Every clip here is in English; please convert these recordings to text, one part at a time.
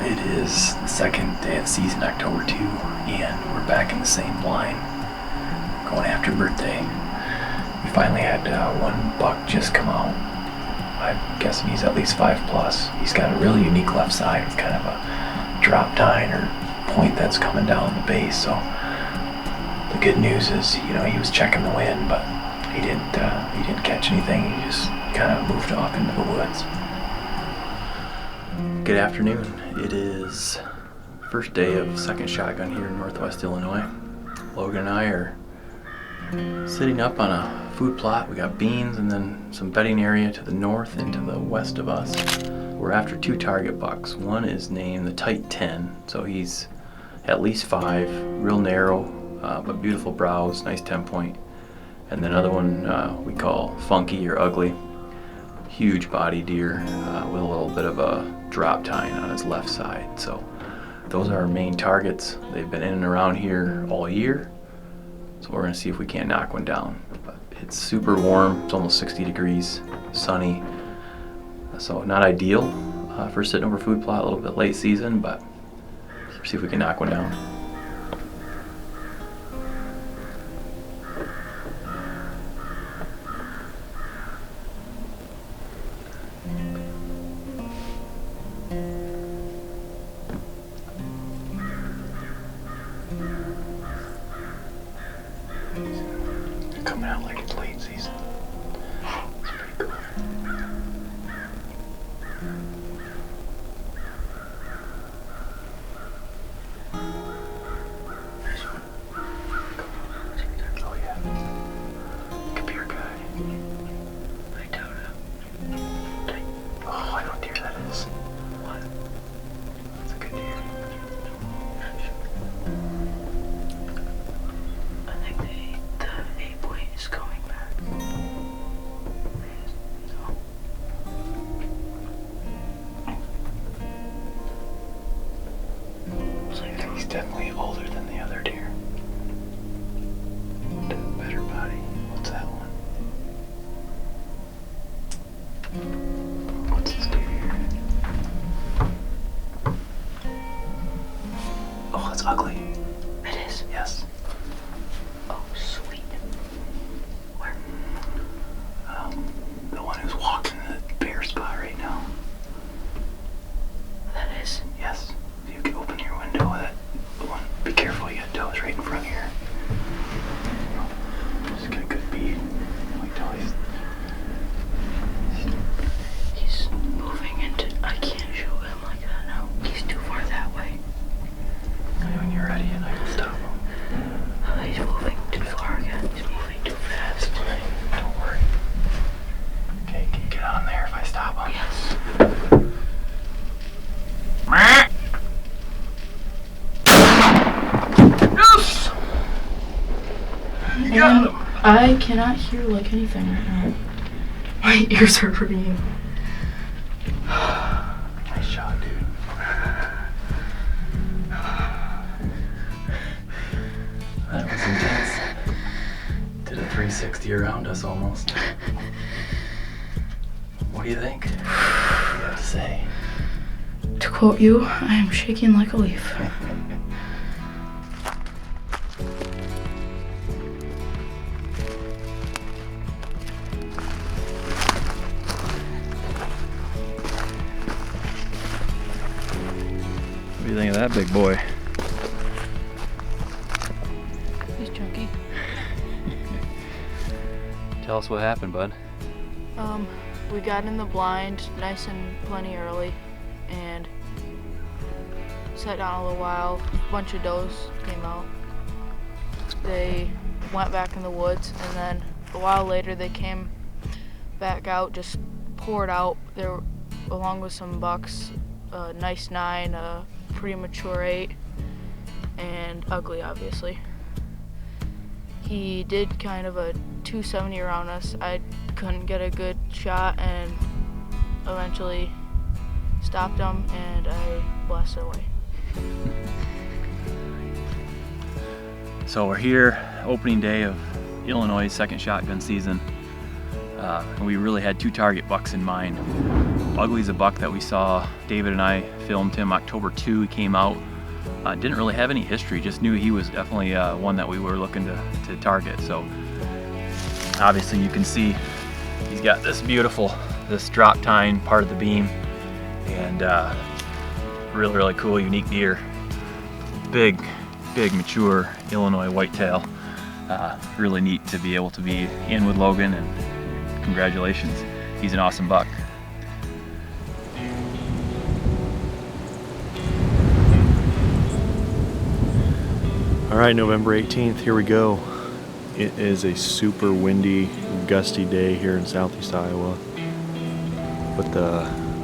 It is the second day of the season, October 2, and we're back in the same line, going after birthday. We finally had one buck just come out. I'm guessing he's at least 5+. He's got a really unique left side with kind of a drop tine or point that's coming down the base. So the good news is, you know, he was checking the wind, but he didn't catch anything. He just kind of moved off into the woods. Good afternoon. It is first day of second shotgun here in Northwest Illinois. Logan and I are sitting up on a food plot. We got beans and then some bedding area to the north and to the west of us. We're after two target bucks. One is named the Tight 10, so he's at least 5, real narrow, but beautiful brows, nice 10-point. And then another one we call Funky or Ugly. Huge body deer with a little bit of a drop tine on his left side. So those are our main targets. They've been in and around here all year. So we're gonna see if we can't knock one down. But it's super warm, it's almost 60 degrees, sunny. So not ideal for sitting over food plot, a little bit late season, but see if we can knock one down. Coming out like it's late season. It's pretty cool. Oh yeah. Computer guy. I doubt it. Oh, I know what deer that is. What? That's a good deer. I think the 8-point is coming back. So he's definitely older than the other deer. Better body. What's that one? What's this deer here? Oh, it's ugly. It is? Yes. Oh, sweet. Where? The one who's walking the bare spot right now. That is? Yes. You can open your window with that one. Be careful, you got does right in front here. Just got a good bead. Like always. He's moving into... I can't show him like that now. He's too far that way. When you're ready, and I will stop him. He's moving too far again. He's moving too fast. Don't worry. Okay, can you get on there if I stop him? Yes. Yes! You got him. I cannot hear like anything right now. My ears are ringing. Nice shot, dude. That was intense. Did a 360 around us almost. What do you think? What do you have to say? To quote you, I am shaking like a leaf. What do you think of that big boy? He's chunky. Tell us what happened, bud. We got in the blind nice and plenty early and sat down a little while. A bunch of does came out. They went back in the woods, and then a while later they came back out, just poured out. They were along with some bucks, a nice 9, a premature 8, and Ugly, obviously. He did kind of a 270 around us. I couldn't get a good shot and eventually stopped him, and I blasted away. So we're here, opening day of Illinois' second shotgun season. And we really had 2 target bucks in mind. Ugly's a buck that we saw. David and I filmed him October 2. He came out. Didn't really have any history, just knew he was definitely one that we were looking to target. So obviously you can see he's got this drop tine part of the beam, and really cool, unique deer. Big mature Illinois whitetail. Really neat to be able to be in with Logan, and congratulations, he's an awesome buck. All right, November 18th, here we go. It is a super windy, gusty day here in southeast Iowa. But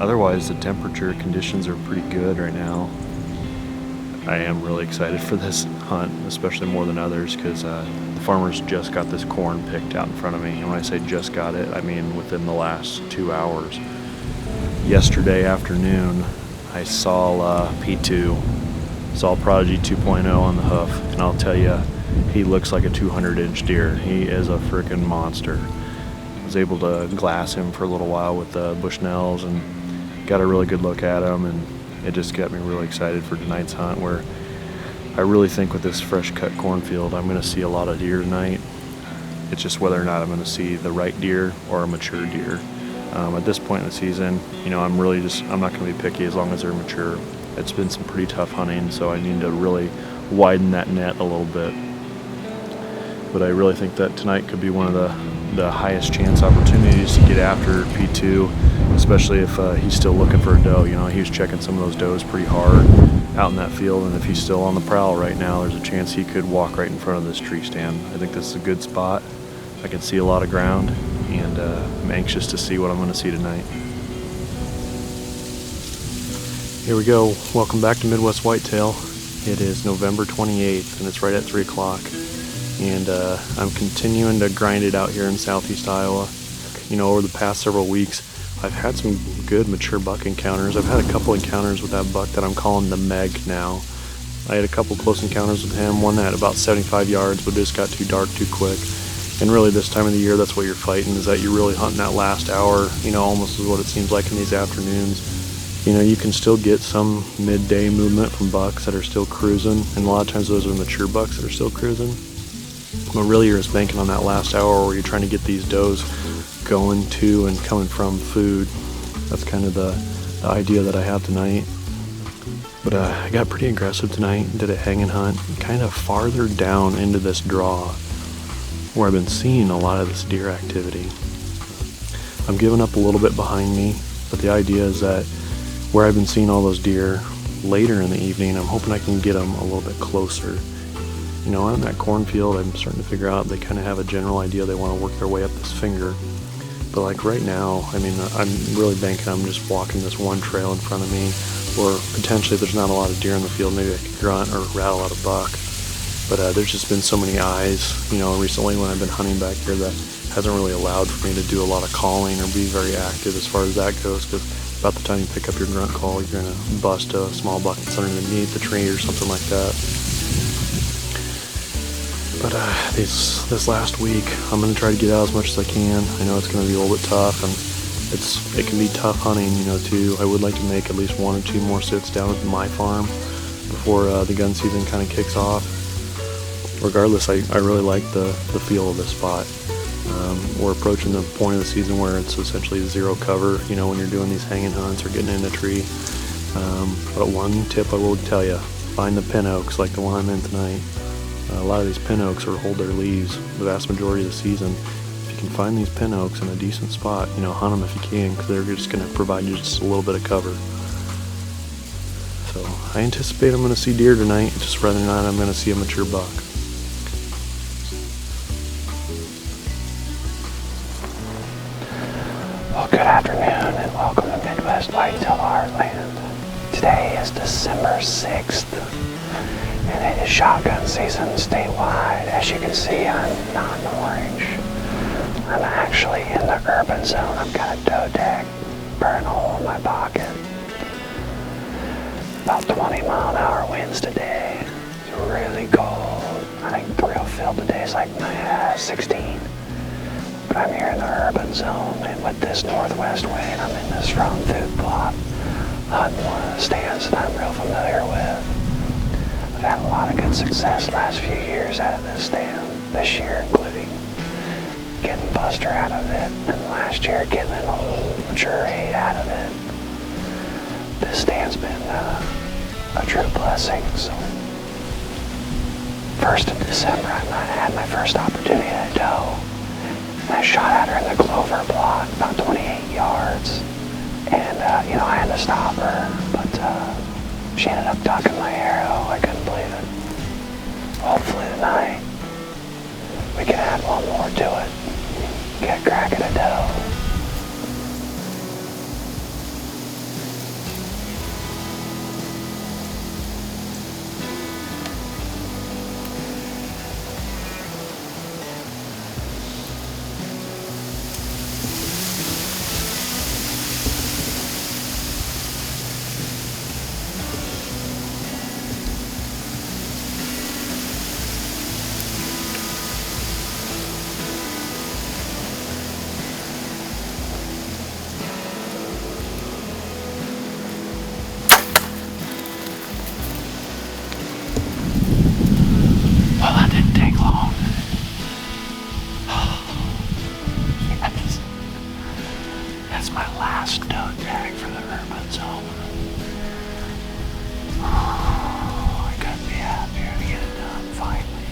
otherwise, the temperature conditions are pretty good right now. I am really excited for this hunt, especially more than others, because the farmers just got this corn picked out in front of me. And when I say just got it, I mean within the last 2 hours. Yesterday afternoon, I saw P2. Saw Prodigy 2.0 on the hoof, and I'll tell you, he looks like a 200-inch deer. He is a freaking monster. I was able to glass him for a little while with Bushnells and got a really good look at him, and it just got me really excited for tonight's hunt, where I really think with this fresh cut cornfield, I'm going to see a lot of deer tonight. It's just whether or not I'm going to see the right deer or a mature deer. At this point in the season, I'm not going to be picky as long as they're mature. It's been some pretty tough hunting, so I need to really widen that net a little bit. But I really think that tonight could be one of the highest chance opportunities to get after P2, especially if he's still looking for a doe. He was checking some of those does pretty hard out in that field, and if he's still on the prowl right now, there's a chance he could walk right in front of this tree stand. I think this is a good spot. I can see a lot of ground, and I'm anxious to see what I'm going to see tonight. Here we go. Welcome back to Midwest Whitetail. It is November 28th, and it's right at 3 o'clock. And I'm continuing to grind it out here in southeast Iowa. Over the past several weeks, I've had some good mature buck encounters. I've had a couple encounters with that buck that I'm calling the Meg now. I had a couple close encounters with him, one at about 75 yards, but just got too dark too quick. And really this time of the year, that's what you're fighting, is that you're really hunting that last hour, almost is what it seems like in these afternoons. You can still get some midday movement from bucks that are still cruising, and a lot of times those are mature bucks that are still cruising. But really you're just banking on that last hour where you're trying to get these does going to and coming from food. That's kind of the idea that I have tonight. But I got pretty aggressive tonight, did a hanging hunt, kind of farther down into this draw where I've been seeing a lot of this deer activity. I'm giving up a little bit behind me, but the idea is that where I've been seeing all those deer later in the evening, I'm hoping I can get them a little bit closer. Out in that cornfield, I'm starting to figure out they kind of have a general idea they want to work their way up this finger. But like right now, I'm really banking I'm just walking this one trail in front of me, or potentially if there's not a lot of deer in the field, maybe I could grunt or rattle out a buck. But there's just been so many eyes, recently when I've been hunting back here, that hasn't really allowed for me to do a lot of calling or be very active as far as that goes, because about the time you pick up your grunt call, you're going to bust a small buck that's underneath the tree or something like that. But this last week, I'm going to try to get out as much as I can. I know it's going to be a little bit tough, and it can be tough hunting, too. I would like to make at least 1 or 2 more sits down at my farm before the gun season kind of kicks off. Regardless, I really like the feel of this spot. We're approaching the point of the season where it's essentially zero cover, when you're doing these hanging hunts or getting in a tree. But one tip I will tell you, find the pin oaks like the one I'm in tonight. A lot of these pin oaks hold their leaves the vast majority of the season. If you can find these pin oaks in a decent spot, hunt them if you can, because they're just going to provide you just a little bit of cover. So I anticipate I'm going to see deer tonight, just whether or not I'm going to see a mature buck. Well, good afternoon and welcome to Midwest Whitetail Heartland. Today is December 6th and it is shotgun season statewide. As you can see, I'm not in orange. I'm actually in the urban zone. I've got a doe deck, burn hole in my pocket. About 20-mile-an-hour winds today. It's really cold. I think the real feel today is like 16. but I'm here in the urban zone, and with this northwest wind, I'm in this front food plot, hunting one of the stands that I'm real familiar with. I've had a lot of good success the last few years out of this stand, this year including getting buster out of it, and last year getting an old mature 8 out of it. This stand's been a true blessing. So 1st of December, I had my first opportunity at a doe. And I shot at her in the clover plot, about 28 yards. And, I had to stop her, but she ended up ducking my arrow. I couldn't believe it. Hopefully tonight, we can add one more to it. Get a crack at a doe. Well, that didn't take long. Yes. That's my last doe tag for the urban zone. I couldn't be happier to get it done finally.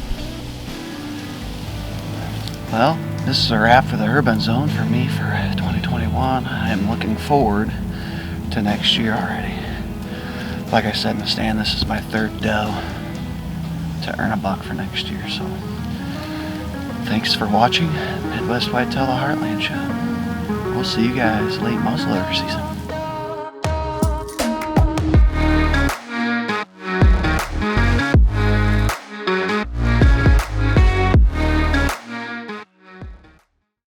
Well, this is a wrap for the urban zone for me for 2021. I am looking forward to next year already. Like I said in the stand, this is my 3rd doe to earn a buck for next year. So thanks for watching Midwest Whitetail, the Heartland Show. We'll see you guys late muzzleloader season.